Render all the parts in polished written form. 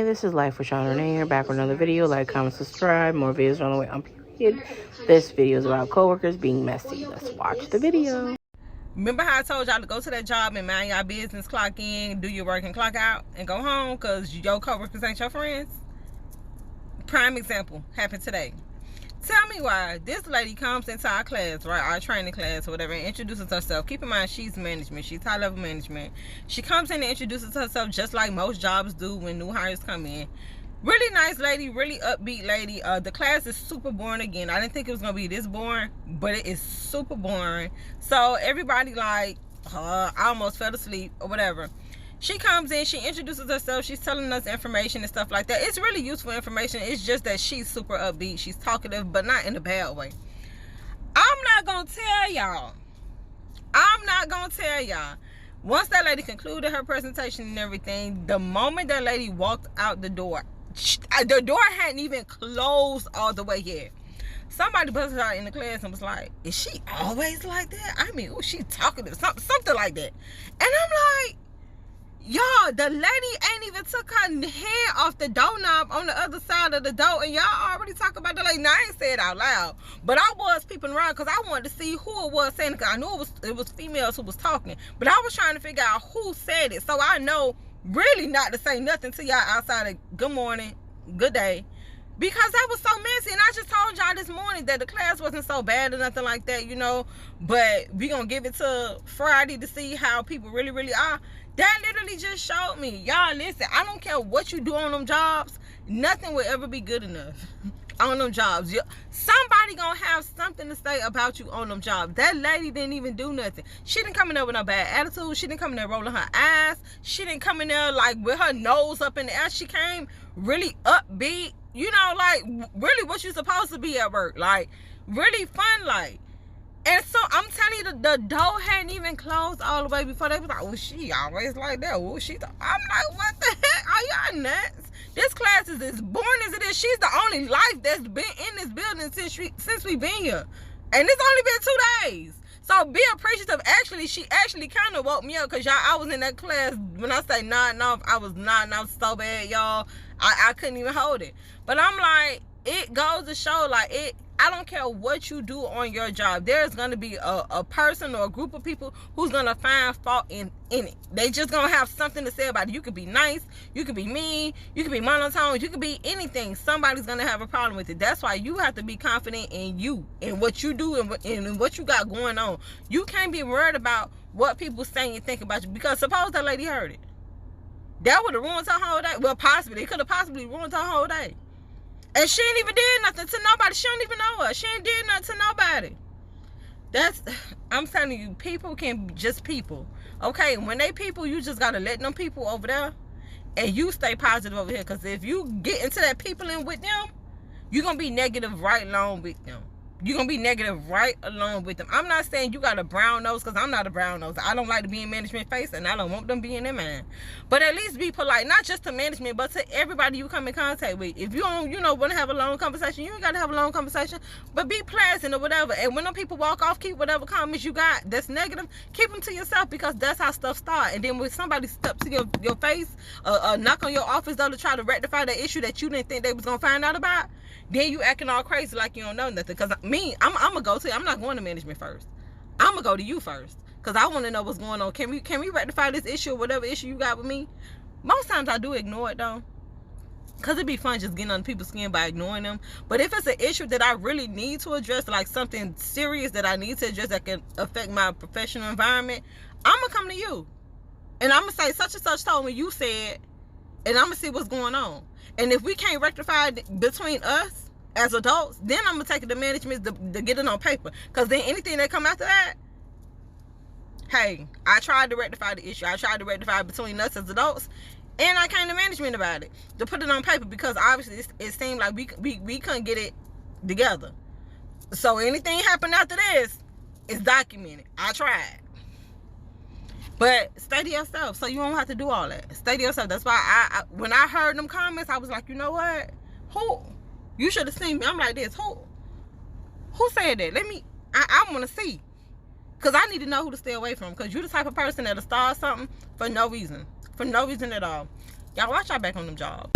this is Life with Sean Renee here, back with another video. Like, comment, subscribe. More videos on the way on period. This video is about coworkers being messy. Let's watch the video. Remember how I told y'all to go to that job and mind y'all business, clock in, do your work and clock out, and go home because your coworkers ain't your friends? Prime example happened today. Tell me why this lady comes into our class, right, our training class or whatever, and introduces herself. Keep in mind, she's management. She's high-level management. She comes in and introduces herself just like most jobs do when new hires come in. Really nice lady, really upbeat lady. The class is super boring again. I didn't think it was going to be this boring, but it is super boring. So everybody like, I almost fell asleep or whatever. She comes in, she introduces herself, she's telling us information and stuff like that. It's really useful information. It's just that she's super upbeat, she's talkative, but not in a bad way. I'm not gonna tell y'all. Once that lady concluded her presentation and everything, the moment that lady walked out the door hadn't even closed all the way yet. Somebody busted out in the class and was like, is she always like that? I mean, she talkative, something like that. And I'm like, y'all, the lady ain't even took her head off the doorknob on the other side of the door, and y'all already talk about the lady. Now, I ain't say it out loud, but I was peeping around because I wanted to see who it was saying it, because I knew it was females who was talking, but I was trying to figure out who said it, so I know really not to say nothing to y'all outside of good morning, good day, because that was so messy. And I just told y'all this morning that the class wasn't so bad or nothing like that, you know, but we gonna give it to Friday to see how people really are. That literally just showed me, y'all, listen, I don't care what you do on them jobs, nothing will ever be good enough on them jobs. Somebody gonna have something to say about you on them jobs. That lady didn't even do nothing. She didn't come in there with no bad attitude. She didn't come in there rolling her eyes. She didn't come in there like with her nose up in the air. She came really upbeat, you know, like really what you supposed to be at work, like really fun, like. And so I'm telling you, the door hadn't even closed all the way before they was like, well, she always like that. Well, I'm like, what the heck? Are y'all nuts? This class is as boring as it is. She's the only life that's been in this building since we've been here. And it's only been 2 days. So be appreciative. Actually, she actually kind of woke me up, because y'all, I was in that class. When I say nodding off, I was nodding off so bad, y'all. I couldn't even hold it. But I'm like, it goes to show, like, I don't care what you do on your job. There's going to be a person or a group of people who's going to find fault in it. They just going to have something to say about it. You could be nice. You could be mean. You could be monotone. You could be anything. Somebody's going to have a problem with it. That's why you have to be confident in you and what you do and what you got going on. You can't be worried about what people say and think about you, because suppose that lady heard it. That would have ruined her whole day. Well, possibly. It could have possibly ruined her whole day. And she ain't even did nothing to nobody. She don't even know her. She ain't did nothing to nobody. I'm telling you, people can just people. Okay, when they people, you just got to let them people over there, and you stay positive over here. Because if you get into that people in with them, you're going to be negative right along with them. You're going to be negative right along with them. I'm not saying you got a brown nose, because I'm not a brown nose. I don't like to be in management face, and I don't want them being in mine. But at least be polite, not just to management, but to everybody you come in contact with. If you don't, want to have a long conversation, you ain't got to have a long conversation, but be pleasant or whatever. And when them people walk off, keep whatever comments you got that's negative, keep them to yourself, because that's how stuff starts. And then when somebody steps to your face, knock on your office door to try to rectify the issue that you didn't think they was going to find out about, then you acting all crazy like you don't know nothing. Because I'm gonna go to you. I'm not going to management first. I'm gonna go to you first, because I want to know what's going on. Can we rectify this issue or whatever issue you got with me? Most times I do ignore it though, because it'd be fun just getting on people's skin by ignoring them. But if it's an issue that I really need to address, like something serious that I need to address that can affect my professional environment, I'm gonna come to you, and I'm gonna say such and such told me you said, and I'm gonna see what's going on. And if we can't rectify it between us as adults, then I'm gonna take it to management to get it on paper. Because then anything that come after that, hey, I tried to rectify the issue. I tried to rectify it between us as adults, and I came to management about it to put it on paper, because obviously it seemed like we couldn't get it together. So anything happened after this is documented. I tried. But stay to yourself, so you don't have to do all that. Stay to yourself. That's why I when I heard them comments, I was like, you know what? Who? You should have seen me. I'm like this. Who said that? I want to see. Because I need to know who to stay away from. Because you're the type of person that'll start something for no reason. For no reason at all. Y'all watch y'all back on them jobs.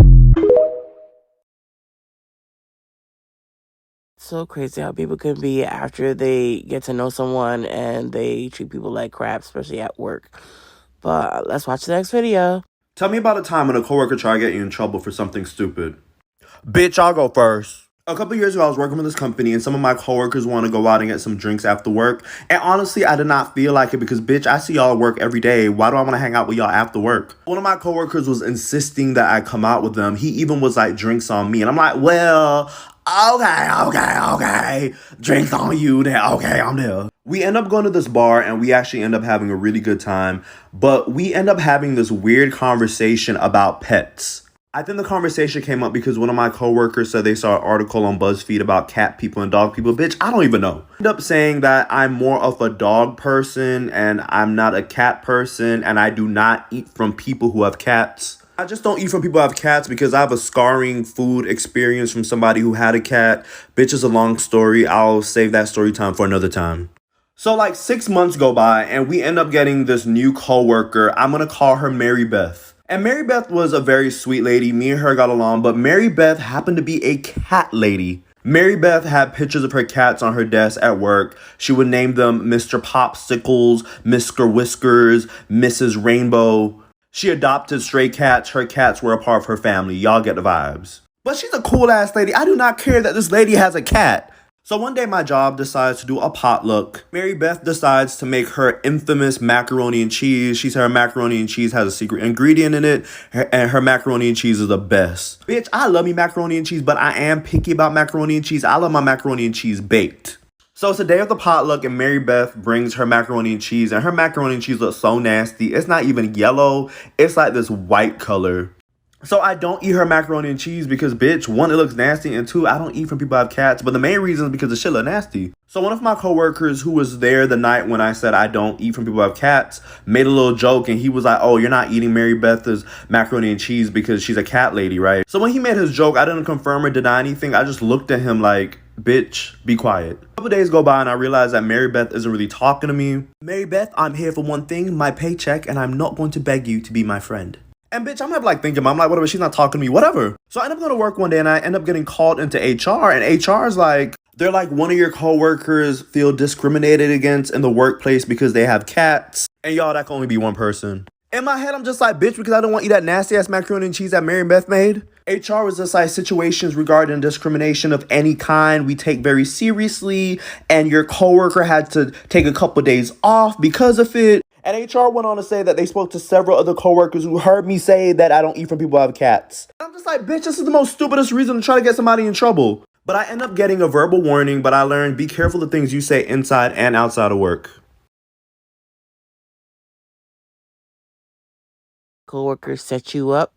So crazy how people can be after they get to know someone and they treat people like crap, especially at work. But let's watch the next video. Tell me about a time when a coworker tried to get you in trouble for something stupid. Bitch, I'll go first. A couple years ago, I was working with this company, and some of my coworkers want to go out and get some drinks after work. And honestly, I did not feel like it because, bitch, I see y'all at work every day. Why do I want to hang out with y'all after work? One of my coworkers was insisting that I come out with them. He even was like, drinks on me. And I'm like, well, okay. Drinks on you there. Okay, I'm there. We end up going to this bar, and we actually end up having a really good time. But we end up having this weird conversation about pets. I think the conversation came up because one of my coworkers said they saw an article on BuzzFeed about cat people and dog people. Bitch, I don't even know. I end up saying that I'm more of a dog person and I'm not a cat person, and I do not eat from people who have cats. I just don't eat from people who have cats because I have a scarring food experience from somebody who had a cat. Bitch, is a long story. I'll save that story time for another time. So like 6 months go by and we end up getting this new coworker. I'm gonna call her Mary Beth. And Mary Beth was a very sweet lady. Me and her got along, but Mary Beth happened to be a cat lady. Mary Beth had pictures of her cats on her desk at work. She would name them Mr. Popsicles, Mr. Whiskers, Mrs. Rainbow. She adopted stray cats. Her cats were a part of her family. Y'all get the vibes. But she's a cool ass lady. I do not care that this lady has a cat. So one day my job decides to do a potluck. Mary Beth decides to make her infamous macaroni and cheese. She said her macaroni and cheese has a secret ingredient in it, and her macaroni and cheese is the best. Bitch, I love me macaroni and cheese, but I am picky about macaroni and cheese. I love my macaroni and cheese baked. So it's the day of the potluck, and Mary Beth brings her macaroni and cheese, and her macaroni and cheese looks so nasty. It's not even yellow. It's like this white color. So I don't eat her macaroni and cheese because, bitch, one, it looks nasty, and two, I don't eat from people who have cats. But the main reason is because the shit look nasty. So one of my coworkers who was there the night when I said I don't eat from people who have cats made a little joke, and he was like, oh, you're not eating Mary Beth's macaroni and cheese because she's a cat lady, right? So when he made his joke, I didn't confirm or deny anything. I just looked at him like, bitch, be quiet. A couple days go by and I realize that Mary Beth isn't really talking to me. Mary Beth, I'm here for one thing, my paycheck, and I'm not going to beg you to be my friend. And bitch, I'm like thinking, I'm like, whatever, she's not talking to me, whatever. So I end up going to work one day and I end up getting called into HR, and HR is like, they're like, one of your coworkers feel discriminated against in the workplace because they have cats. And y'all, that can only be one person. In my head, I'm just like, bitch, because I don't want to eat that nasty ass macaroni and cheese that Mary Beth made. HR was just like, situations regarding discrimination of any kind we take very seriously, and your coworker had to take a couple days off because of it. And HR went on to say that they spoke to several other coworkers who heard me say that I don't eat from people who have cats. I'm just like, bitch, this is the most stupidest reason to try to get somebody in trouble. But I end up getting a verbal warning, but I learned, be careful of things you say inside and outside of work. Coworkers set you up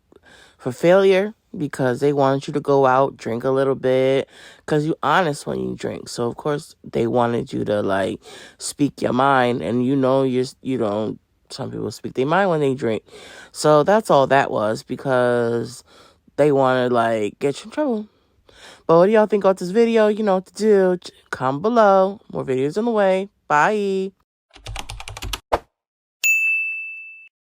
for failure because they wanted you to go out, drink a little bit, because you're honest when you drink. So, of course, they wanted you to, like, speak your mind. And you don't, some people speak their mind when they drink. So that's all that was, because they want to, like, get you in trouble. But what do y'all think about this video? You know what to do. Comment below. More videos on the way. Bye.